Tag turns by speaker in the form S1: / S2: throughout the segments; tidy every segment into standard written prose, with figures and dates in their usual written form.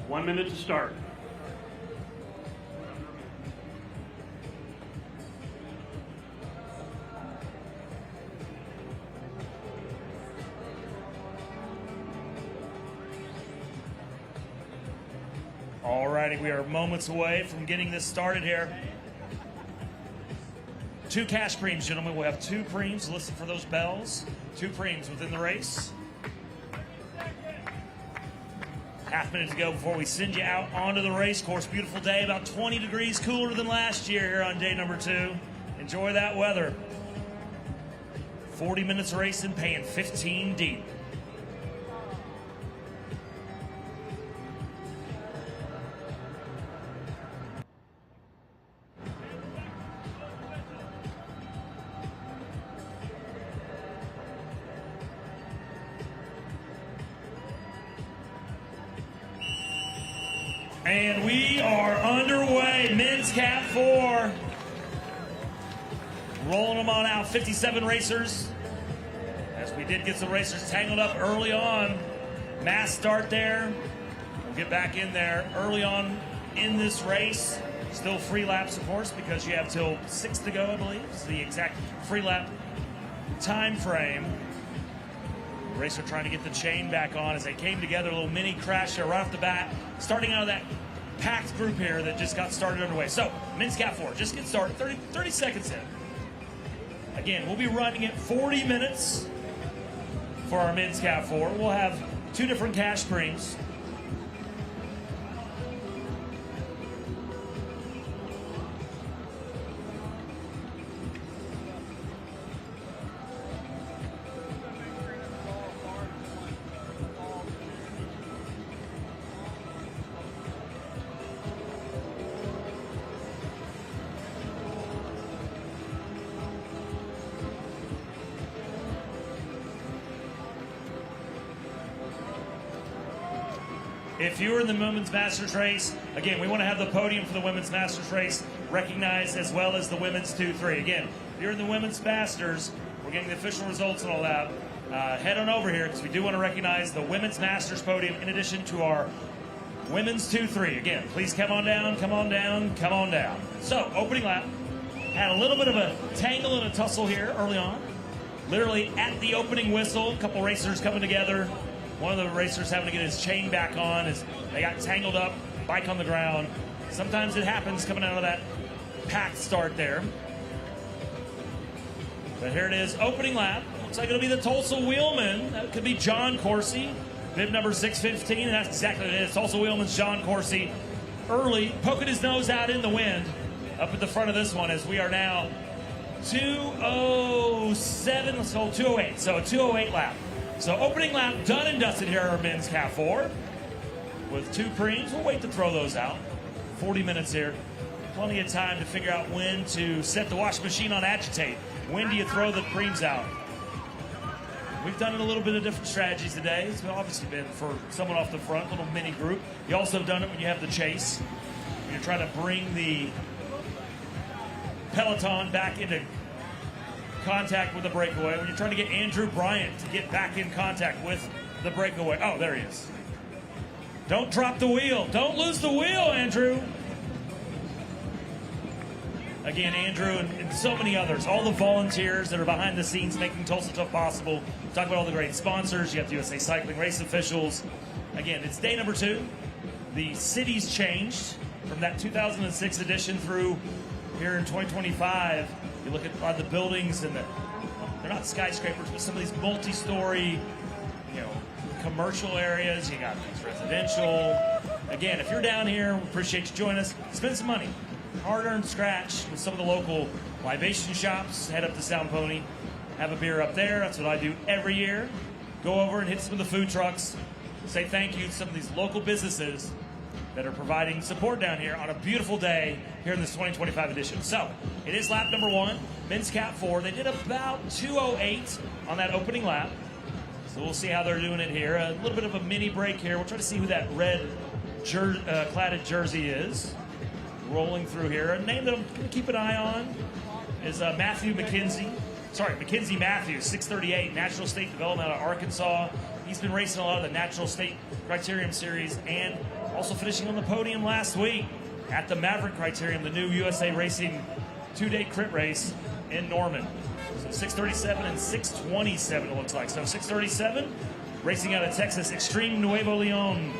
S1: 1 minute to start.
S2: Alrighty, we are moments away from getting this started here. 2 cash preems, gentlemen. We'll have 2 preems. Listen for those bells. 2 preems within the race. Half minute to go before we send you out onto the race course. Beautiful day, about 20 degrees cooler than last year here on day number 2. Enjoy that weather. 40 minutes of racing, paying 15 deep. And we are underway. Men's Cat 4. Rolling them on out. 57 racers. As we did get some racers tangled up early on. Mass start there. We'll get back in there early on in this race. Still free laps, of course, because you have till 6 to go, I believe. It's the exact free lap time frame. Racer trying to get the chain back on as they came together. A little mini crash there right off the bat. Starting out of that packed group here that just got started underway. So, Men's Cat 4, just get started. 30 seconds in. Again, we'll be running it 40 minutes for our Men's Cat 4. We'll have 2 different cash preems. If you're in the Women's Masters race, again, we want to have the podium for the Women's Masters race recognized as well as the Women's 2-3. Again, if you're in the Women's Masters, we're getting the official results and all that. Head on over here because we do want to recognize the Women's Masters podium in addition to our Women's 2-3. Again, please come on down, come on down, come on down. So, opening lap. Had a little bit of a tangle and a tussle here early on. Literally at the opening whistle, a couple racers coming together. One of the racers having to get his chain back on as they got tangled up, bike on the ground. Sometimes it happens coming out of that packed start there. But here it is, opening lap. Looks like it'll be the Tulsa Wheelman. That could be John Coursey, bib number 615, and that's exactly what it is. Tulsa Wheelman's John Coursey. Early, poking his nose out in the wind up at the front of this one as we are now 2:07, let's go 2:08. So a 2:08 lap. So opening lap done and dusted here at our Men's Cat 4 with 2 preems. We'll wait to throw those out. 40 minutes here. Plenty of time to figure out when to set the washing machine on agitate. When do you throw the preems out? We've done it a little bit of different strategies today. It's obviously been for someone off the front, little mini group. You also have done it when you have the chase. When you're trying to bring the Peloton back into contact with the breakaway. When you're trying to get Andrew Bryant to get back in contact with the breakaway. Oh, there he is. Don't drop the wheel. Don't lose the wheel, Andrew. Again, Andrew and so many others. All the volunteers that are behind the scenes making Tulsa Tough possible. Talk about all the great sponsors. You have the USA Cycling race officials. Again, it's day number 2. The city's changed from that 2006 edition through here in 2025. You look at the buildings and they're not skyscrapers, but some of these multi-story, commercial areas. You got these residential. Again, if you're down here, we appreciate you joining us. Spend some money, hard-earned scratch with some of the local libation shops. Head up to Sound Pony, have a beer up there. That's what I do every year. Go over and hit some of the food trucks. Say thank you to some of these local businesses that are providing support down here on a beautiful day here in this 2025 edition. So, it is lap number 1, Men's Cat 4. They did about 2:08 on that opening lap. So we'll see how they're doing it here. A little bit of a mini break here. We'll try to see who that red cladded jersey is. Rolling through here. A name that I'm going to keep an eye on is Matthew McKenzie. Sorry, Mackenzie Matthews, 638, Natural State Development out of Arkansas. He's been racing a lot of the Natural State Criterium Series and Also finishing on the podium last week at the Maverick Criterium, the new USA Racing 2-day crit race in Norman. So 637 and 627 it looks like. So 637, racing out of Texas, Extreme Nuevo Leon,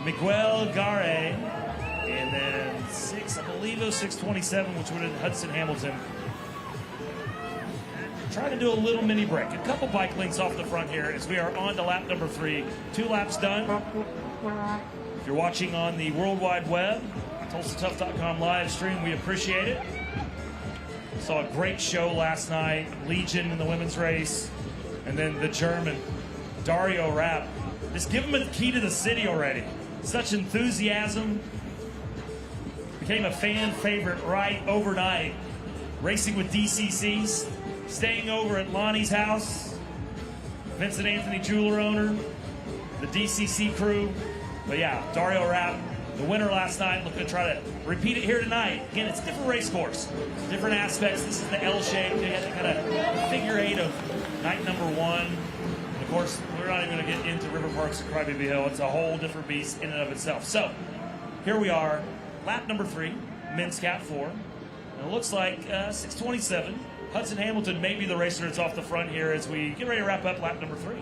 S2: Miguel Gare. And then I believe it was 627, which would have been Hudson Hamilton. Trying to do a little mini break. A couple bike links off the front here as we are on to lap number 3. 2 laps done. If you're watching on the World Wide Web, TulsaTough.com live stream, we appreciate it. Saw a great show last night. Legion in the women's race. And then the German, Dario Rapp. Just give him a key to the city already. Such enthusiasm. Became a fan favorite right overnight. Racing with DCCs. Staying over at Lonnie's house. Vincent Anthony jeweler owner. The DCC crew. But yeah, Dario Rapp, the winner last night, looking to try to repeat it here tonight. Again, it's a different race course, different aspects. This is the L shape. They had that kind of figure 8 of night number 1. And of course, we're not even going to get into River Parks and Crybaby Hill. It's a whole different beast in and of itself. So here we are, lap number 3, men's Cat 4. And it looks like 627. Hudson Hamilton may be the racer that's off the front here as we get ready to wrap up lap number 3.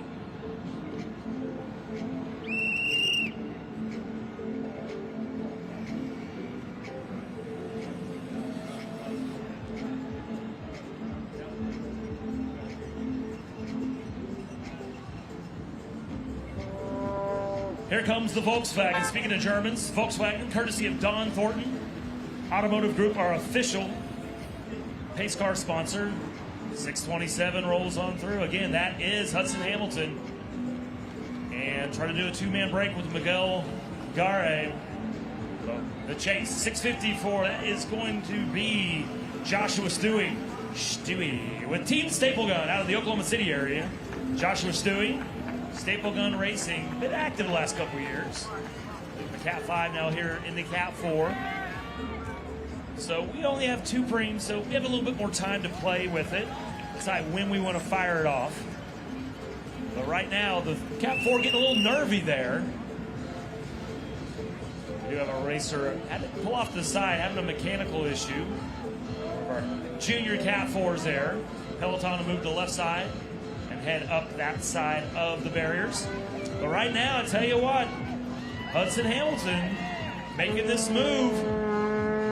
S2: Here comes the Volkswagen. Speaking of Germans, Volkswagen, courtesy of Don Thornton Automotive Group, our official pace car sponsor. 627 rolls on through. Again, that is Hudson Hamilton. And try to do a 2-man break with Miguel Gare. So the chase, 654, that is going to be Joshua Stewie with Team Staple Gun out of the Oklahoma City area. Joshua Stewie. Staple Gun Racing, been active the last couple years. The Cat 5 now here in the Cat 4. So we only have 2 preems, so we have a little bit more time to play with it, decide when we want to fire it off. But right now, the Cat 4 getting a little nervy there. We do have a racer, had to pull off to the side, having a mechanical issue. Our junior Cat 4's there. Peloton to move to the left side. Head up that side of the barriers. But right now, I tell you what, Hudson Hamilton making this move.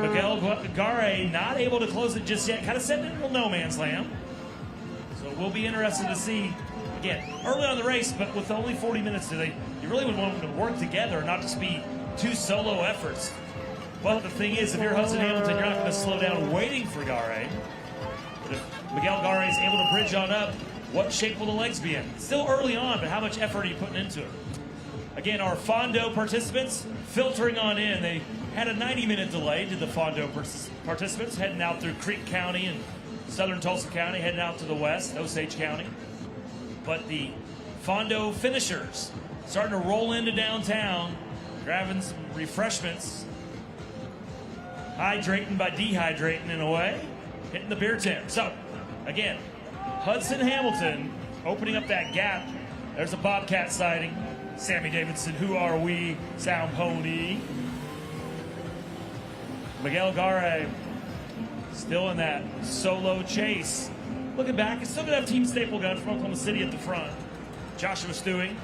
S2: Miguel Gare not able to close it just yet, kind of setting it in no man's land. So we'll be interested to see, again, early on in the race, but with only 40 minutes today, you really would want them to work together, not just be 2 solo efforts. But the thing is, if you're Hudson Hamilton, you're not going to slow down waiting for Gare. But if Miguel Gare is able to bridge on up, what shape will the legs be in? Still early on, but how much effort are you putting into it? Again, our Fondo participants filtering on in. They had a 90-minute delay to the Fondo participants heading out through Creek County and southern Tulsa County, heading out to the west, Osage County. But the Fondo finishers starting to roll into downtown, grabbing some refreshments, hydrating by dehydrating in a way, hitting the beer tent. So, again, Hudson Hamilton opening up that gap. There's a Bobcat sighting. Sammy Davidson, who are we? Sound Pony. Miguel Gare still in that solo chase. Looking back, it's still going to have Team Staple Gun from Oklahoma City at the front. Joshua Stewie.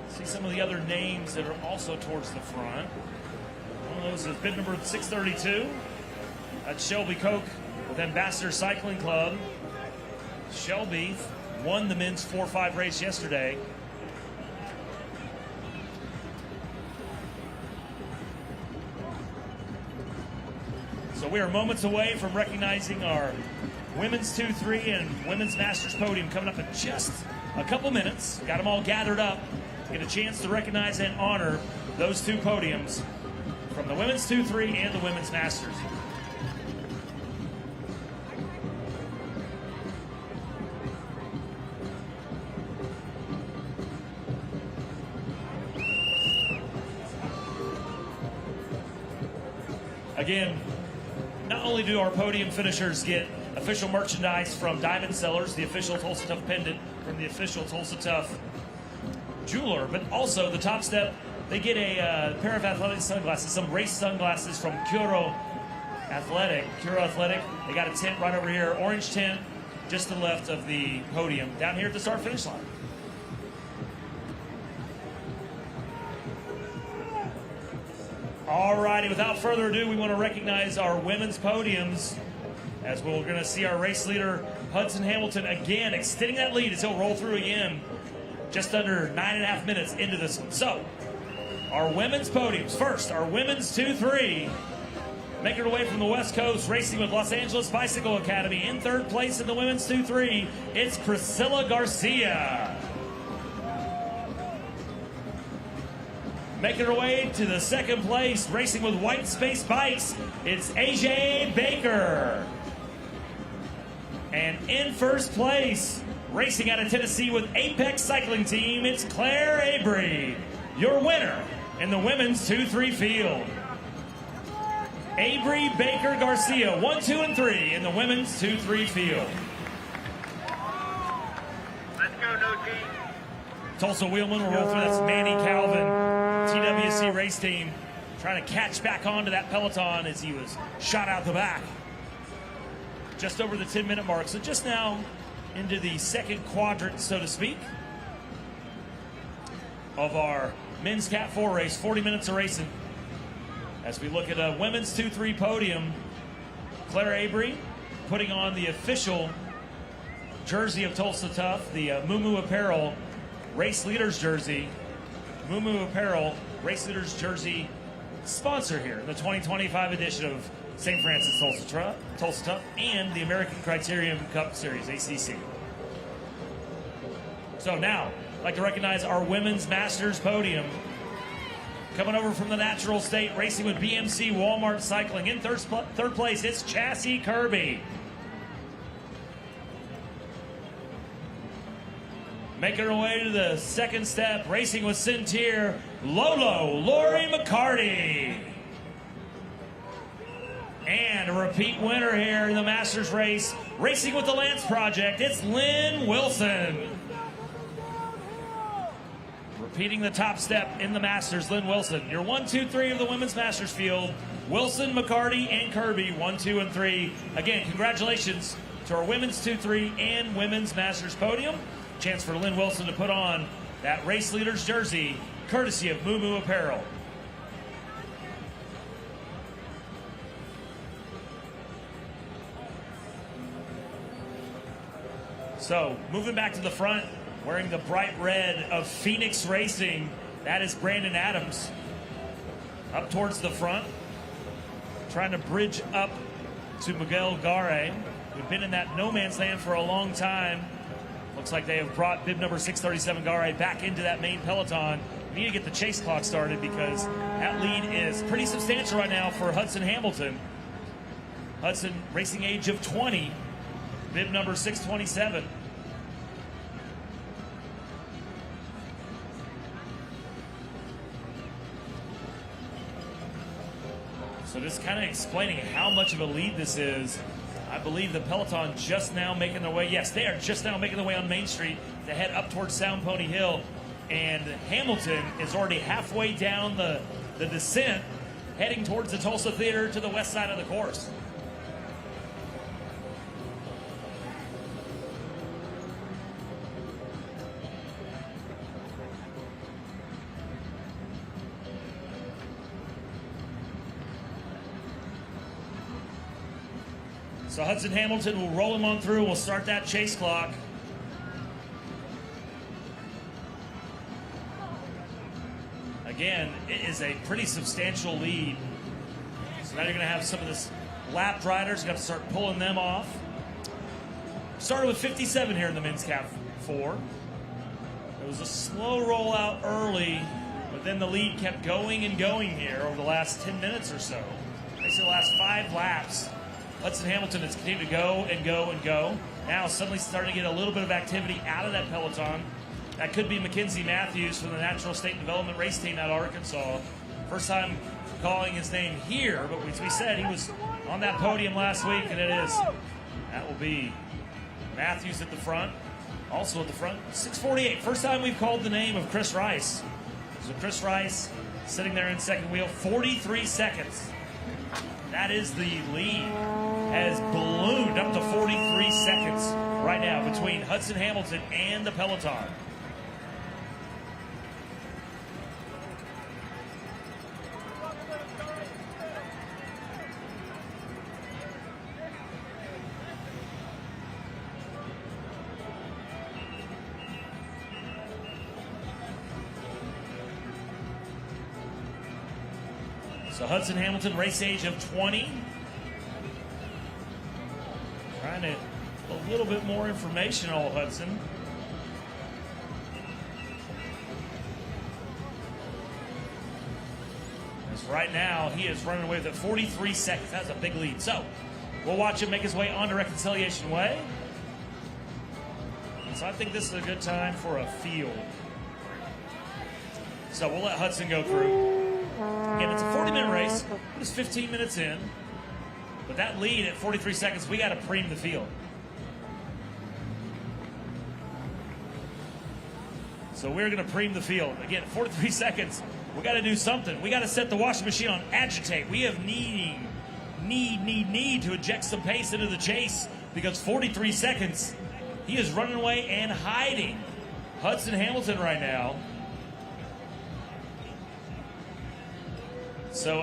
S2: See some of the other names that are also towards the front. One of those is bid number 632. That's Shelby Koch with Ambassador Cycling Club. Shelby won the men's 4-5 race yesterday. So we are moments away from recognizing our women's 2-3 and women's Masters podium coming up in just a couple minutes. Got them all gathered up. Get a chance to recognize and honor those 2 podiums from the women's 2-3 and the women's Masters. Again, not only do our podium finishers get official merchandise from Diamond Sellers, the official Tulsa Tough pendant from the official Tulsa Tough jeweler, but also the Top Step they get a pair of athletic sunglasses, some race sunglasses from Curo Athletic. They got a tent right over here, orange tent, just to the left of the podium, down here at the start-finish line. All righty, without further ado, we want to recognize our women's podiums, as we're going to see our race leader, Hudson Hamilton, again extending that lead as he'll roll through again, just under 9.5 minutes into this one. So, our women's podiums. First, our women's 2-3. Making her way from the West Coast, racing with Los Angeles Bicycle Academy. In third place in the women's 2-3, it's Priscilla Garcia. Making her way to the second place, racing with White Space Bikes, it's AJ Baker. And in first place, racing out of Tennessee with Apex Cycling Team, it's Claire Abry, your winner in the women's 2-3 field. Abry, Baker, Garcia, 1, 2, and 3 in the women's 2-3 field.
S1: Let's go, no team.
S2: Tulsa Wheelman will roll through. That's Manny Calvin, TWC race team, trying to catch back onto that Peloton as he was shot out the back. Just over the 10-minute mark. So just now into the second quadrant, so to speak, of our men's Cat 4 race, 40 minutes of racing. As we look at a women's 2-3 podium, Claire Abry putting on the official jersey of Tulsa Tough, the Moo Apparel Race Leaders jersey. Moo Apparel Race Leaders jersey sponsor here in the 2025 edition of St. Francis Tulsa Tough and the American Criterium Cup Series, ACC. So now, I'd like to recognize our women's Masters podium. Coming over from the natural state, racing with BMC Walmart Cycling. In third place, it's Chassie Kirby. Making her way to the second step, racing with Centier, Lori McCarty. And a repeat winner here in the Masters race, racing with the Lance Project, it's Lynn Wilson. Repeating the top step in the Masters, Lynn Wilson. Your 1, 2, 3 of the women's Masters field. Wilson, McCarty, and Kirby, 1, 2, and 3. Again, congratulations to our women's 2-3 and women's Masters podium. Chance for Lynn Wilson to put on that race leader's jersey, courtesy of Moo Apparel. So, moving back to the front, wearing the bright red of Phoenix Racing, that is Brandon Adams. Up towards the front, trying to bridge up to Miguel Gare, who'd been in that no man's land for a long time. Looks like they have brought bib number 637 Gare back into that main peloton. We need to get the chase clock started because that lead is pretty substantial right now for Hudson Hamilton. Hudson, racing age of 20, bib number 627. So just kind of explaining how much of a lead this is. I believe the Peloton just now making their way. Yes, they are just now making their way on Main Street to head up towards Sound Pony Hill. And Hamilton is already halfway down the descent, heading towards the Tulsa Theater to the west side of the course. So Hudson Hamilton will roll him on through. We'll start that chase clock. Again, it is a pretty substantial lead. So now you're going to have some of this lapped riders. Got to start pulling them off. Started with 57 here in the men's Cat 4. It was a slow rollout early, but then the lead kept going and going here over the last 10 minutes or so. Basically the last 5 laps. Hudson Hamilton has continued to go and go and go. Now suddenly starting to get a little bit of activity out of that peloton. That could be Mackenzie Matthews from the Natural State Development Race Team out of Arkansas. First time calling his name here, but as we said, he was on that podium last week, and it is. That will be Matthews at the front. Also at the front, 648. First time we've called the name of Chris Rice So Chris Rice sitting there in second wheel, 43 seconds. That is the lead. Has ballooned up to 43 seconds right now between Hudson Hamilton and the Peloton. So Hudson Hamilton, race age of 20. Trying to a little bit more information on Hudson. As right now, he is running away with it 43 seconds. That's a big lead. So we'll watch him make his way onto Reconciliation Way. So I think this is a good time for a field. So we'll let Hudson go through. Again, it's a 40-minute race. It was 15 minutes in. But that lead at 43 seconds, we got to preem the field. So we're going to preem the field. Again, 43 seconds, we got to do something. We got to set the washing machine on agitate. We have need to inject some pace into the chase because 43 seconds, he is running away and hiding Hudson Hamilton right now. So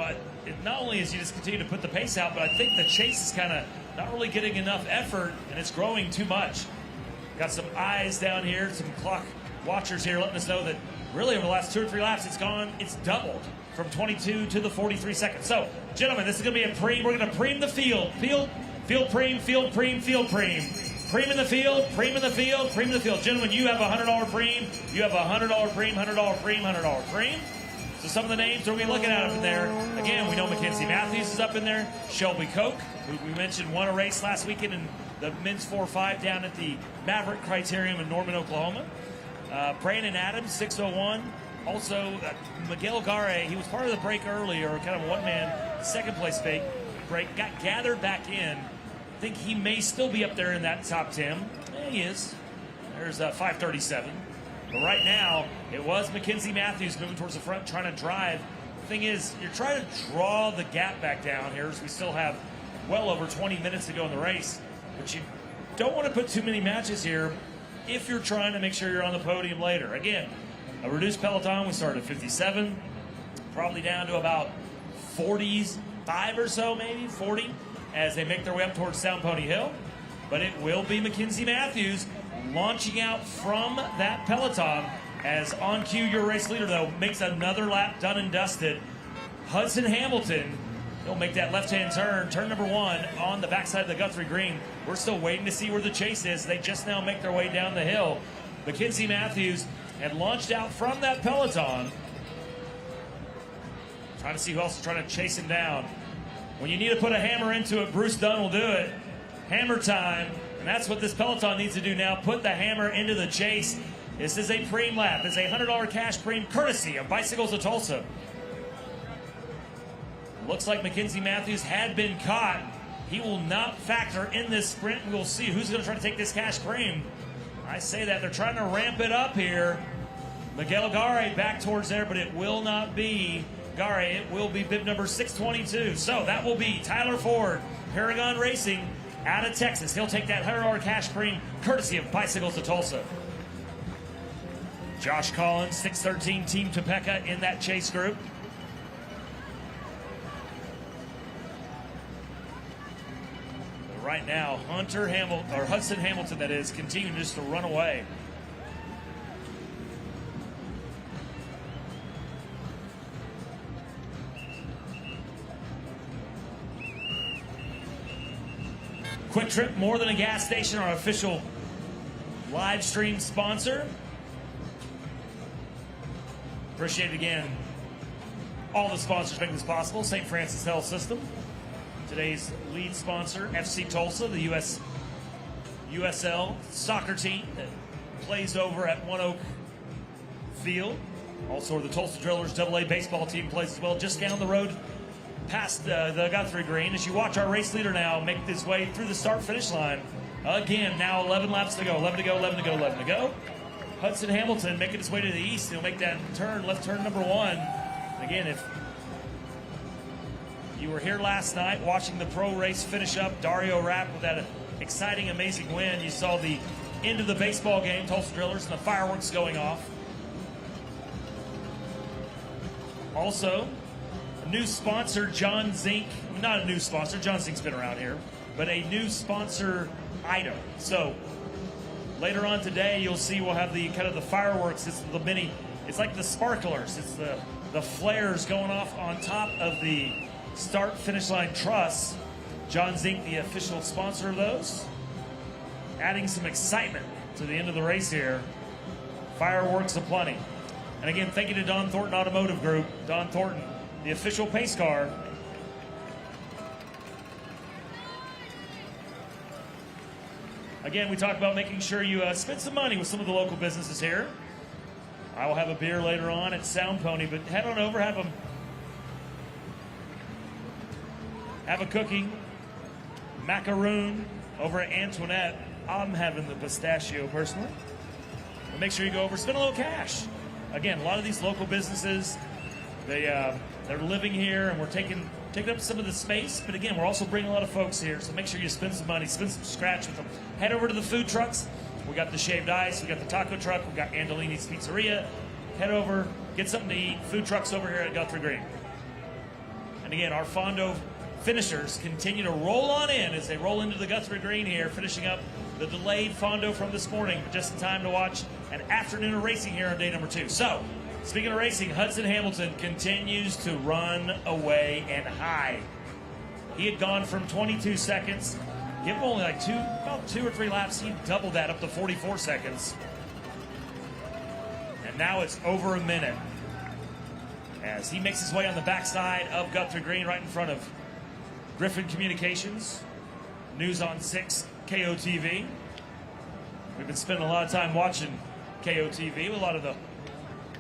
S2: not only is he just continue to put the pace out, but I think the chase is kind of not really getting enough effort, and it's growing too much. Got some eyes down here, some clock watchers here letting us know that really over the last 2 or 3 laps, it's doubled from 22 to the 43 seconds. So, gentlemen, this is going to be a preem. We're going to preem the field. Field preem, field preem, field preem. Preem in the field, preem in the field, preem in the field. Gentlemen, you have a $100 preem. You have a $100 preem, $100 preem, $100 preem. So some of the names we're looking at up in there. Again, we know Mackenzie Matthews is up in there. Shelby Koch, who we mentioned won a race last weekend in the men's 4-5 down at the Maverick Criterium in Norman, Oklahoma. Brandon Adams, 601. Also, Miguel Gare, he was part of the break earlier, kind of a one-man second place break, got gathered back in. I think he may still be up there in that top 10. Yeah, he is. There's 537. But right now, it was Mackenzie Matthews moving towards the front, trying to drive. The thing is, you're trying to draw the gap back down here as we still have well over 20 minutes to go in the race. But you don't want to put too many matches here if you're trying to make sure you're on the podium later. Again, a reduced Peloton, we started at 57, probably down to about 45 or so, maybe 40, as they make their way up towards Sound Pony Hill. But it will be Mackenzie Matthews launching out from that Peloton as on cue, your race leader, though, makes another lap done and dusted. Hudson Hamilton, he'll make that left-hand turn number 1 on the backside of the Guthrie Green. We're still waiting to see where the chase is. They just now make their way down the hill. Mackenzie Matthews had launched out from that Peloton. Trying to see who else is trying to chase him down. When you need to put a hammer into it, Bruce Dunn will do it. Hammer time. And that's what this Peloton needs to do now, put the hammer into the chase. This is a preem lap. It's a $100 cash preem courtesy of Bicycles of Tulsa. Looks like Mackenzie Matthews had been caught. He will not factor in this sprint. We'll see who's going to try to take this cash preem. I say that. They're trying to ramp it up here. Miguel Gare back towards there, but it will not be Gare. It will be bib number 622. So that will be Tyler Ford, Paragon Racing, out of Texas. He'll take that $100 cash preem courtesy of Bicycles of Tulsa. Josh Collins, 613 Team Topeka in that chase group. But right now, Hudson Hamilton, that is, continuing just to run away. Quick Trip, more than a gas station, our official live stream sponsor. Appreciate it again. All the sponsors making this possible. St. Francis Health System. Today's lead sponsor, FC Tulsa, the USL soccer team that plays over at One Oak Field. Also, the Tulsa Drillers AA baseball team plays as well, just down the road past the Guthrie Green. As you watch our race leader now make his way through the start-finish line. Again, now 11 laps to go. 11 to go, 11 to go, 11 to go. Hudson Hamilton making his way to the east. He'll make that turn, left turn number 1. Again, if you were here last night watching the pro race finish up, Dario Rapp with that exciting, amazing win. You saw the end of the baseball game, Tulsa Drillers, and the fireworks going off. Also, a new sponsor, John Zink. Not a new sponsor, John Zink's been around here, but a new sponsor item. So later on today, you'll see we'll have the kind of the fireworks. It's the mini, it's like the sparklers. It's the flares going off on top of the start finish line truss. John Zink, the official sponsor of those, adding some excitement to the end of the race here. Fireworks aplenty. And again, thank you to Don Thornton Automotive Group. Don Thornton, the official pace car. Again, we talked about making sure you spend some money with some of the local businesses here. I will have a beer later on at Sound Pony, but head on over, have a cookie, macaroon over at Antoinette. I'm having the pistachio personally. But make sure you go over, spend a little cash. Again, a lot of these local businesses, they're living here, and we're taking up some of the space. But again, we're also bringing a lot of folks here, so make sure you spend some money, spend some scratch with them. Head over to the food trucks. We got the shaved ice, we got the taco truck, we got Andolini's Pizzeria. Head over, get something to eat. Food trucks over here at Guthrie Green. And again, our Fondo finishers continue to roll on in as they roll into the Guthrie Green here, finishing up the delayed Fondo from this morning, but just in time to watch an afternoon of racing here on day number 2. So, speaking of racing, Hudson Hamilton continues to run away and hide. He had gone from 22 seconds, give him only like about two or three laps, he doubled that up to 44 seconds. And now it's over a minute as he makes his way on the backside of Guthrie Green, right in front of Griffin Communications, News on 6, KOTV. We've been spending a lot of time watching KOTV with a lot of the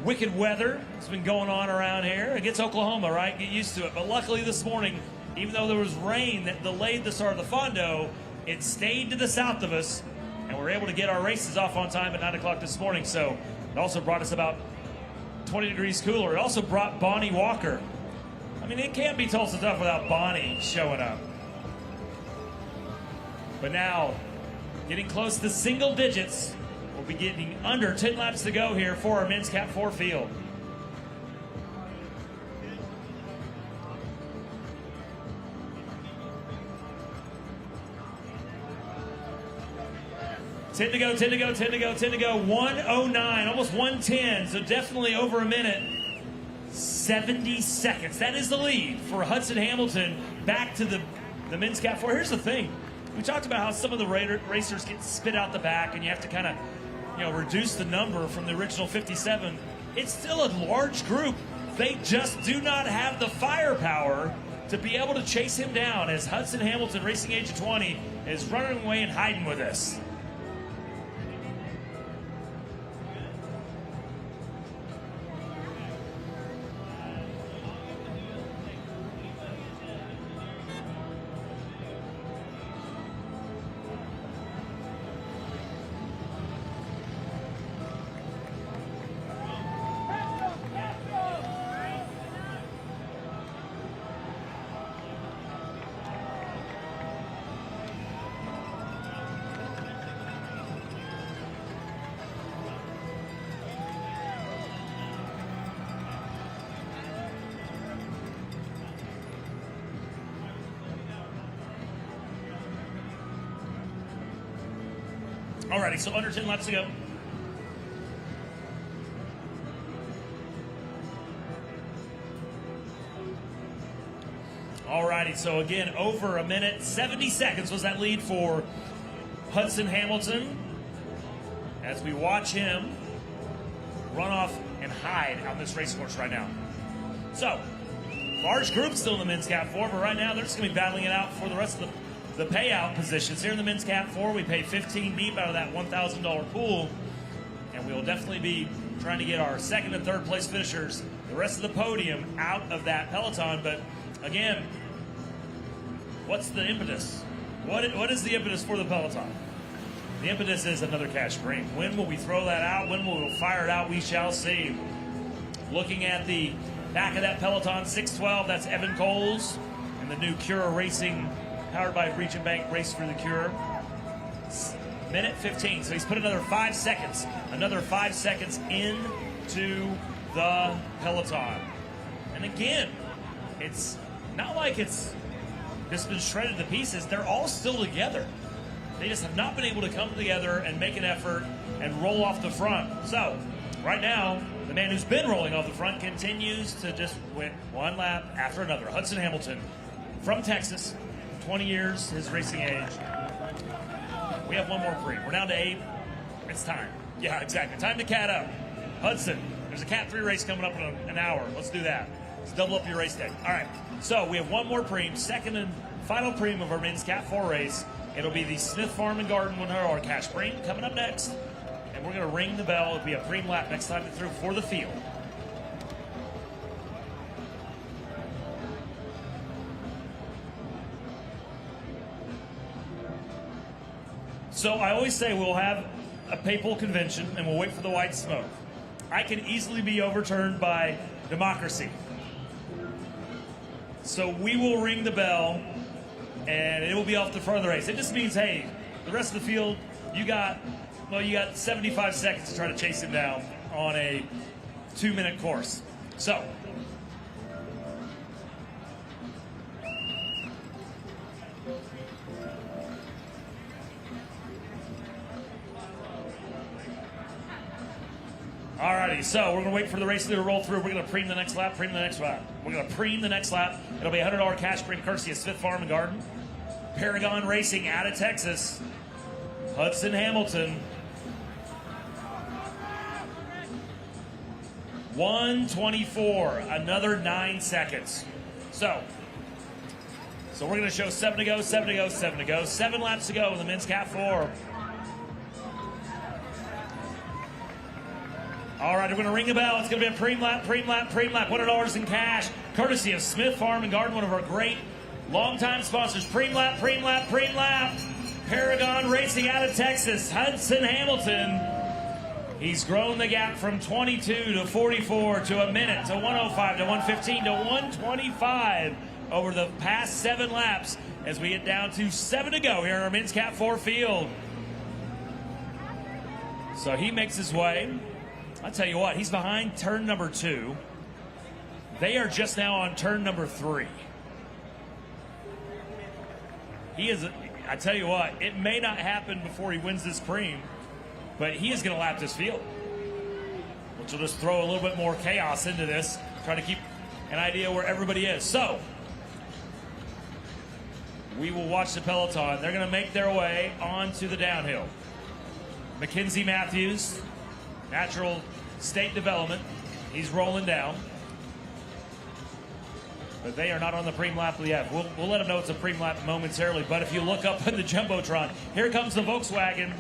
S2: wicked weather that's been going on around here. It gets Oklahoma, right? Get used to it. But luckily this morning, even though there was rain that delayed the start of the Fondo, it stayed to the south of us, and we're able to get our races off on time at 9 o'clock this morning. So it also brought us about 20 degrees cooler. It also brought Bonnie Walker. I mean, it can't be Tulsa Tough without Bonnie showing up. But now, getting close to single digits, we'll be getting under 10 laps to go here for our men's Cat 4 field. Ten to go, 10 to go, 10 to go, 10 to go. 1:09, almost 1:10, so definitely over a minute. 70 seconds. That is the lead for Hudson Hamilton back to the men's Cat 4. Here's the thing. We talked about how some of the racers get spit out the back, and you have to kind of, reduce the number from the original 57. It's still a large group. They just do not have the firepower to be able to chase him down as Hudson Hamilton, racing age of 20, is running away and hiding with us. Alrighty, so under 10 laps to go. Alrighty, so again, over a minute, 70 seconds was that lead for Hudson Hamilton as we watch him run off and hide on this race course right now. So, large group still in the men's Cat 4, but right now they're just going to be battling it out for the rest of the payout positions. Here in the men's Cat 4, we pay 15 deep out of that $1,000 pool, and we will definitely be trying to get our second and third place finishers, the rest of the podium, out of that Peloton. But again, what's the impetus? What is the impetus for the Peloton? The impetus is another cash cream. When will we throw that out? When will we fire it out? We shall see. Looking at the back of that Peloton 612, that's Evan Coles and the new Cure Racing, powered by Region Bank, Race for the Cure. Minute 15, so he's put another 5 seconds into the Peloton. And again, it's not like it's just been shredded to pieces. They're all still together. They just have not been able to come together and make an effort and roll off the front. So, right now, the man who's been rolling off the front continues to just win one lap after another. Hudson Hamilton from Texas, 20 years, his racing age. We have one more pre. We're down to 8. It's time. Yeah, exactly. Time to cat up. Hudson, there's a Cat 3 race coming up in an hour. Let's do that. Let's double up your race day. All right. So we have one more preem, second and final preem of our men's Cat 4 race. It'll be the Smith Farm and Garden $100 cash preem coming up next. And we're going to ring the bell. It'll be a preem lap next time through for the field. So I always say we'll have a papal convention and we'll wait for the white smoke. I can easily be overturned by democracy. So we will ring the bell and it will be off the front of the race. It just means, hey, the rest of the field, you got 75 seconds to try to chase him down on a 2-minute course. So, alrighty, so we're going to wait for the race to roll through. We're going to preem the next lap, We're going to preem the next lap. It'll be a $100 cash preem courtesy of Smith Farm and Garden. Paragon Racing out of Texas. Hudson Hamilton. 1:24, another 9 seconds. So we're going to show 7 to go, 7 to go, 7 to go. 7 laps to go in the men's Cat 4. All right, we're going to ring the bell. It's going to be a preem lap, $100 in cash, courtesy of Smith Farm and Garden, one of our great longtime sponsors. Preem lap. Paragon Racing out of Texas, Hudson Hamilton. He's grown the gap from 22 to 44 to a minute to 105 to 115 to 125 over the past 7 laps as we get down to 7 to go here in our men's Cat 4 field. So he makes his way. I'll tell you what, he's behind turn number 2. They are just now on turn number 3. I tell you what, it may not happen before he wins this preem, but he is going to lap this field, which will just throw a little bit more chaos into this, try to keep an idea where everybody is. So, we will watch the Peloton. They're going to make their way onto the downhill. Mackenzie Matthews, Natural State Development, he's rolling down. But they are not on the preem lap yet. We'll let them know it's a preem lap momentarily. But if you look up in the Jumbotron, here comes the Volkswagen,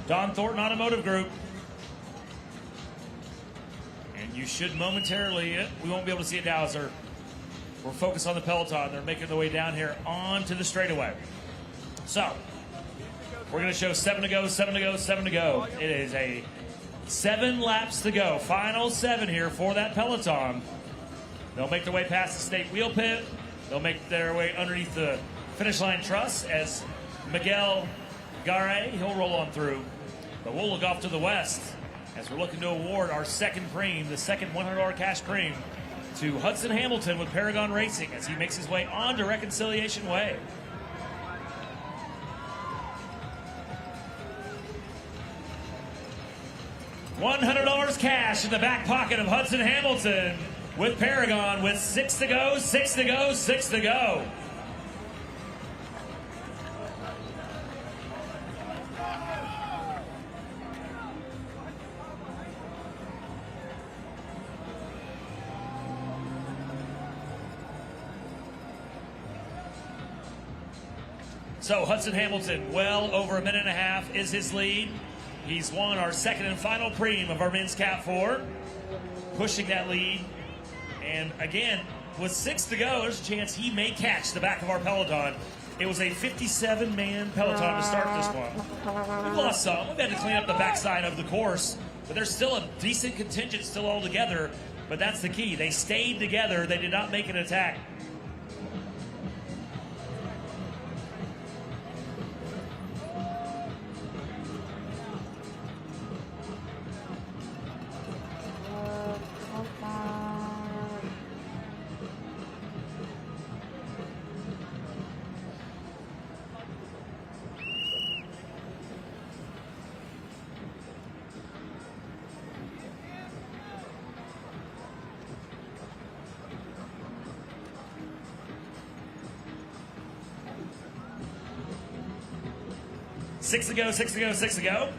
S2: Don Thornton Automotive Group. And you should momentarily, we won't be able to see it now as we're focused on the Peloton. They're making their way down here onto the straightaway. So, we're going to show 7 to go, 7 to go, 7 to go. It is a 7 laps to go. Final 7 here for that Peloton. They'll make their way past the state wheel pit. They'll make their way underneath the finish line truss as Miguel Garay, he'll roll on through. But we'll look off to the west as we're looking to award our second preem, the second $100 cash preem, to Hudson Hamilton with Paragon Racing as he makes his way onto Reconciliation Way. $100 cash in the back pocket of Hudson Hamilton with Paragon with 6 to go, 6 to go, 6 to go. So Hudson Hamilton, well over a minute and a half is his lead. He's won our second and final preem of our men's Cat 4, pushing that lead. And again, with 6 to go, there's a chance he may catch the back of our Peloton It was a 57-man Peloton to start this one. We've lost some. We've had to clean up the backside of the course, but there's still a decent contingent still all together. But that's the key. They stayed together. They did not make an attack. Six to go.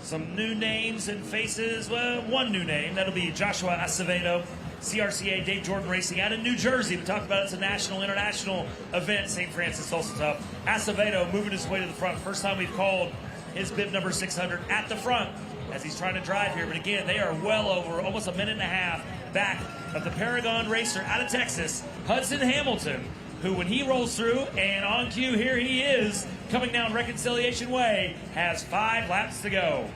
S2: Some new names and faces. Well, one new name. That'll be Joshua Acevedo, CRCA Dave Jordan Racing out in New Jersey. We talked about it's a national, international event, St. Francis Tulsa Tough. Acevedo moving his way to the front. First time we've called his bib number 600 at the front as he's trying to drive here. But again, they are well over almost a minute and a half back of the Paragon racer out of Texas, Hudson Hamilton, who when he rolls through, and on cue, here he is, coming down Reconciliation Way, has 5 laps to go.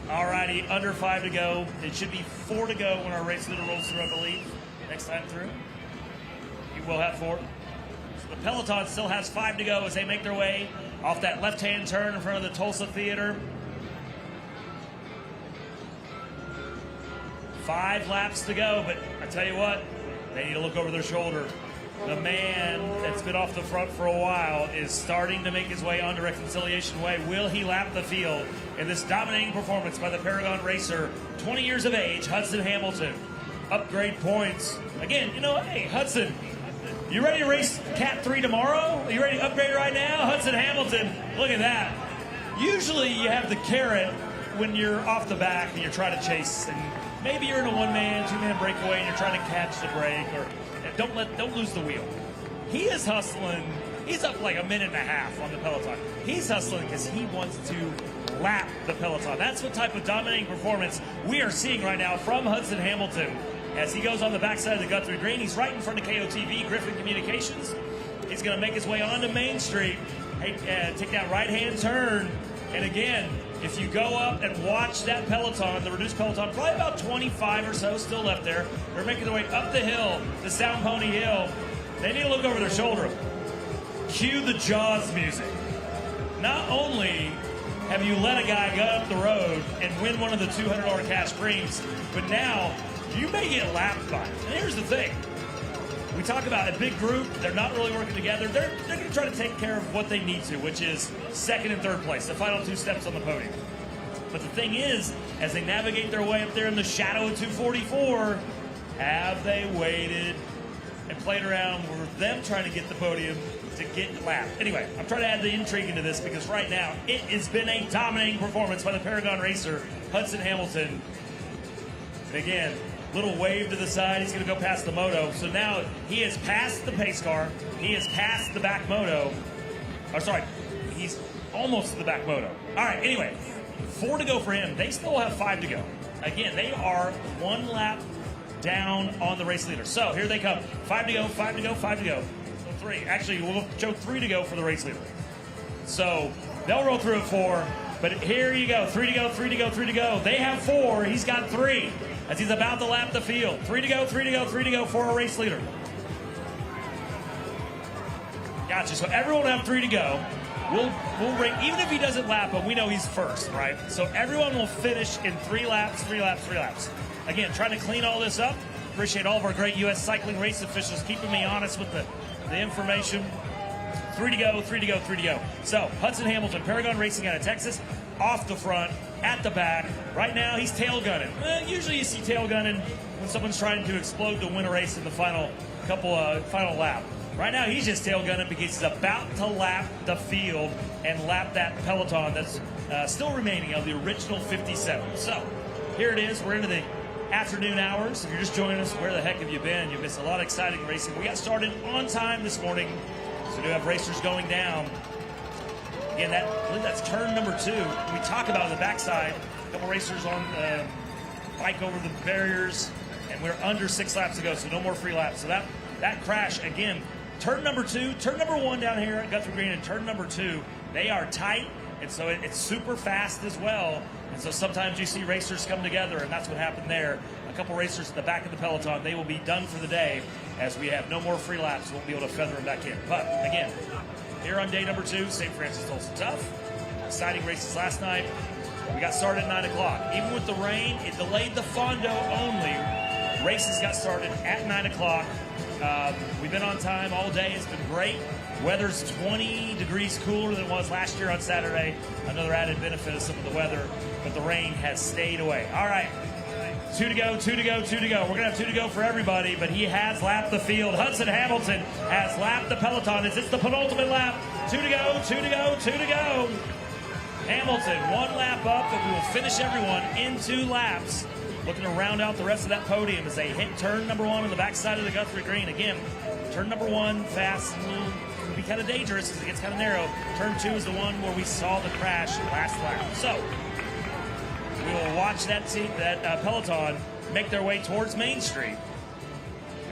S2: Alrighty, under 5 to go. It should be 4 to go when our race leader rolls through, I believe. Next time through. He will have 4. So the Peloton still has 5 to go as they make their way off that left-hand turn in front of the Tulsa Theater. 5 laps to go, but I tell you what, they need to look over their shoulder. The man that's been off the front for a while is starting to make his way onto Reconciliation Way. Will he lap the field in this dominating performance by the Paragon racer, 20 years of age, Hudson Hamilton? Upgrade points. Again, you know, hey, Hudson, you ready to race Cat 3 tomorrow? Are you ready to upgrade right now? Hudson Hamilton, look at that. Usually you have the carrot when you're off the back and you're trying to chase, and maybe you're in a one-man, two-man breakaway and you're trying to catch the break, or don't lose the wheel. He is hustling. He's up like a minute and a half on the Peloton. He's hustling because he wants to lap the Peloton. That's what type of dominating performance we are seeing right now from Hudson Hamilton as he goes on the backside of the Guthrie Green. He's right in front of KOTV, Griffin Communications. He's going to make his way onto Main Street, take that right-hand turn, and again, if you go up and watch that Peloton, the reduced Peloton, probably about 25 or so still left there. They're making their way up the hill, the Sound Pony Hill. They need to look over their shoulder. Cue the Jaws music. Not only have you let a guy go up the road and win one of the $200 cash premiums, but now you may get lapped by it. And here's the thing. We talk about a big group. They're not really working together. They're going to try to take care of what they need to, which is second and third place, the final 2 steps on the podium. But the thing is, as they navigate their way up there in the shadow of 244, have they waited and played around with them trying to get the podium to get lapped? Anyway, I'm trying to add the intrigue into this because right now it has been a dominating performance by the Paragon racer, Hudson Hamilton. And again, little wave to the side. He's going to go past the moto. So now he has passed the pace car. He has passed the back moto. Or sorry, he's almost to the back moto. All right, anyway, 4 to go for him. They still have 5 to go. Again, they are 1 lap down on the race leader. So here they come. 5 to go, 5 to go, 5 to go. So 3. Actually, we'll show 3 to go for the race leader. So They'll roll through at 4. But here you go. 3 to go, 3 to go, 3 to go. They have 4. He's got 3 as he's about to lap the field. 3 to go, 3 to go, 3 to go for our race leader. Gotcha. So everyone will have 3 to go. We'll rate, even if he doesn't lap him, we know he's first, right? So everyone will finish in 3 laps, 3 laps, 3 laps. Again, trying to clean all this up. Appreciate all of our great U.S. cycling race officials keeping me honest with the information. 3 to go, 3 to go, 3 to go. So Hudson Hamilton, Paragon Racing out of Texas, off the front, at the back. Right now, he's tail gunning. Usually you see tail gunning when someone's trying to explode to win a race in the final lap. Right now, he's just tail gunning because he's about to lap the field and lap that Peloton that's still remaining of the original 57. So here it is. We're into the afternoon hours. If you're just joining us, where the heck have you been? You missed a lot of exciting racing. We got started on time this morning, so we do have racers going down. Again, I believe that's turn number 2. We talk about on the backside, a couple racers on bike over the barriers, and we're under 6 laps to go, so no more free laps. So that crash, again, turn number 2, turn number 1 down here at Guthrie Green, and turn number 2, they are tight, and so it's super fast as well. And so sometimes you see racers come together, and that's what happened there. A couple racers at the back of the Peloton, they will be done for the day as we have no more free laps. Won't be able to feather them back in. But again, here on day number 2, St. Francis Tulsa Tough. Exciting races last night. We got started at 9 o'clock. Even with the rain, it delayed the Fondo only. Races got started at 9 o'clock. We've been on time all day. It's been great. Weather's 20 degrees cooler than it was last year on Saturday. Another added benefit of some of the weather, but the rain has stayed away. All right. 2 to go, 2 to go, 2 to go. We're going to have 2 to go for everybody, but he has lapped the field. Hudson Hamilton has lapped the Peloton. It's the penultimate lap. 2 to go, 2 to go, 2 to go. Hamilton, 1 lap up, but we will finish everyone in 2 laps. Looking to round out the rest of that podium as they hit turn number 1 on the backside of the Guthrie Green. Again, turn number 1, fast, will be kind of dangerous as it gets kind of narrow. Turn 2 is the one where we saw the crash last lap. So we will watch that Peloton make their way towards Main Street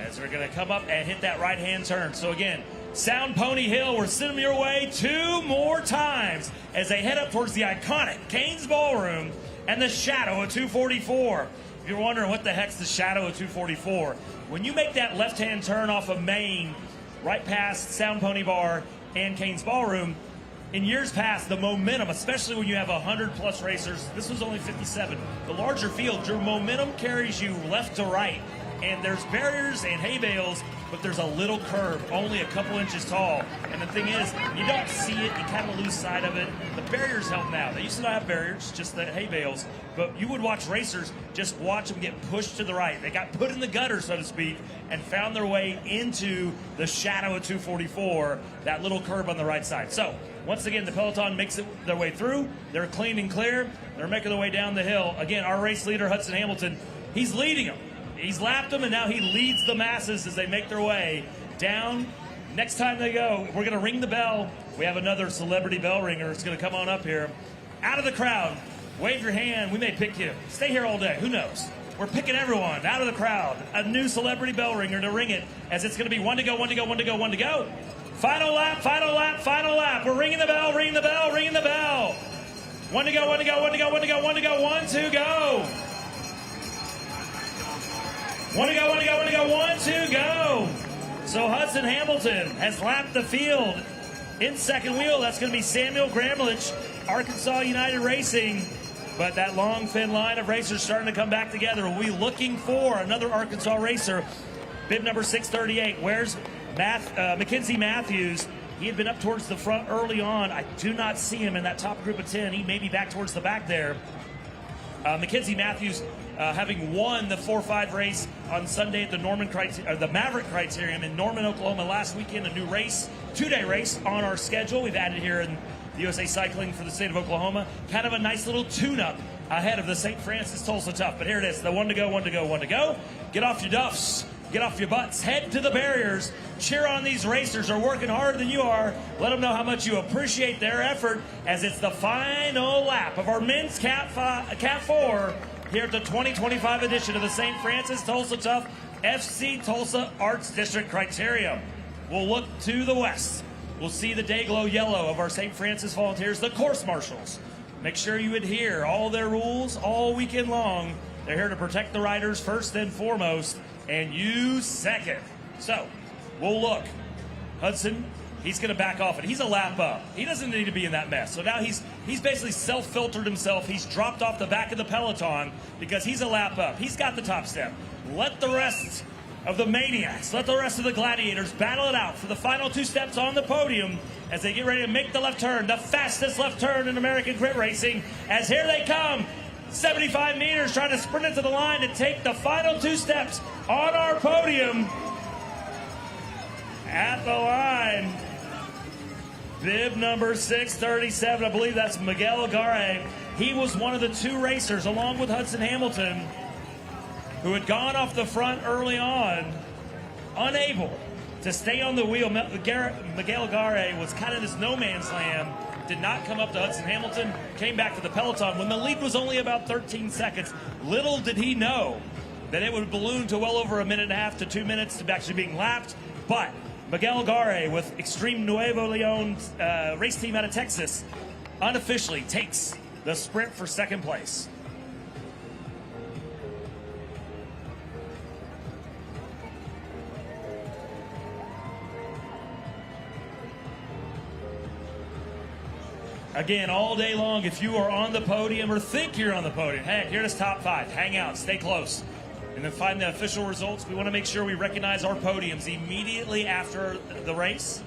S2: as they're going to come up and hit that right-hand turn. So again, Sound Pony Hill, we're sending them your way 2 more times as they head up towards the iconic Cain's Ballroom and the shadow of 244. If you're wondering what the heck's the shadow of 244, when you make that left-hand turn off of Main, right past Sound Pony Bar and Cain's Ballroom, in years past, the momentum, especially when you have 100-plus racers, this was only 57. The larger field, your momentum carries you left to right. And there's barriers and hay bales, but there's a little curve, only a couple inches tall. And the thing is, you don't see it, you kind of lose sight of it. The barriers help now. They used to not have barriers, just the hay bales. But you would watch racers, just watch them get pushed to the right. They got put in the gutter, so to speak, and found their way into the shadow of 244, that little curve on the right side. So, once again, the Peloton makes their way through. They're clean and clear. They're making their way down the hill. Again, our race leader, Hudson Hamilton, he's leading them. He's lapped them, and now he leads the masses as they make their way down. Next time they go, we're going to ring the bell. We have another celebrity bell ringer. It's going to come on up here. Out of the crowd, wave your hand. We may pick you. Stay here all day. Who knows? We're picking everyone out of the crowd. A new celebrity bell ringer to ring it as it's going to be 1 to go, 1 to go, 1 to go, 1 to go. Final lap, final lap, final lap. We're ringing the bell, ringing the bell, ringing the bell. 1 to go, 1 to go, 1 to go, 1 to go, 1 to go, 1 to go. 1 to go, 1 to go, 1 to go, 1 to go. So Hudson Hamilton has lapped the field. In second wheel, that's going to be Samuel Gramlich, Arkansas United Racing. But that long, thin line of racers starting to come back together. We'll be looking for another Arkansas racer. Bib number 638. Where's Mackenzie Matthews? He had been up towards the front early on. I do not see him in that top group of 10. He may be back towards the back there. Mackenzie Matthews, having won the 4-5 race on Sunday at the the Maverick Criterium in Norman, Oklahoma last weekend, a new race, 2-day race on our schedule. We've added here in the USA Cycling for the state of Oklahoma. Kind of a nice little tune-up ahead of the St. Francis Tulsa Tough. But here it is, the 1 to go, 1 to go, 1 to go. Get off your duffs. Get off your butts. Head to the barriers. Cheer on these racers. They're working harder than you are. Let them know how much you appreciate their effort as it's the final lap of our men's Cat 4 here at the 2025 edition of the St. Francis Tulsa Tough FC Tulsa Arts District Criterium. We'll look to the west. will see the day glow yellow of our St. Francis volunteers, the course marshals. Make sure you adhere all their rules all weekend long. They're here to protect the riders first and foremost, and you second. So, we'll look. Hudson, he's going to back off it. He's a lap up. He doesn't need to be in that mess. So now he's basically self-filtered himself. He's dropped off the back of the Peloton because he's a lap up. He's got the top step. Let the rest of the maniacs, let the rest of the gladiators battle it out for the final 2 steps on the podium as they get ready to make the left turn, the fastest left turn in American crit racing, as here they come. 75 meters, trying to sprint it to the line to take the final 2 steps on our podium. At the line, bib number 637, I believe that's Miguel Agarre. He was one of the 2 racers, along with Hudson Hamilton, who had gone off the front early on, unable to stay on the wheel. Miguel Agarre was kind of this no man's land, did not come up to Hudson Hamilton, came back to the Peloton when the lead was only about 13 seconds. Little did he know that it would balloon to well over 1.5 to 2 minutes to actually being lapped. But Miguel Agarre with Extreme Nuevo Leon race team out of Texas unofficially takes the sprint for second place. Again, all day long, if you are on the podium or think you're on the podium, heck, you're just top 5. Hang out, stay close. And then find the official results. We want to make sure we recognize our podiums immediately after the race.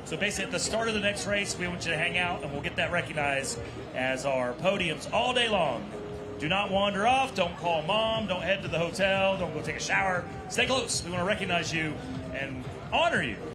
S2: So basically at the start of the next race, we want you to hang out and we'll get that recognized as our podiums all day long. Do not wander off. Don't call mom. Don't head to the hotel. Don't go take a shower. Stay close. We want to recognize you and honor you.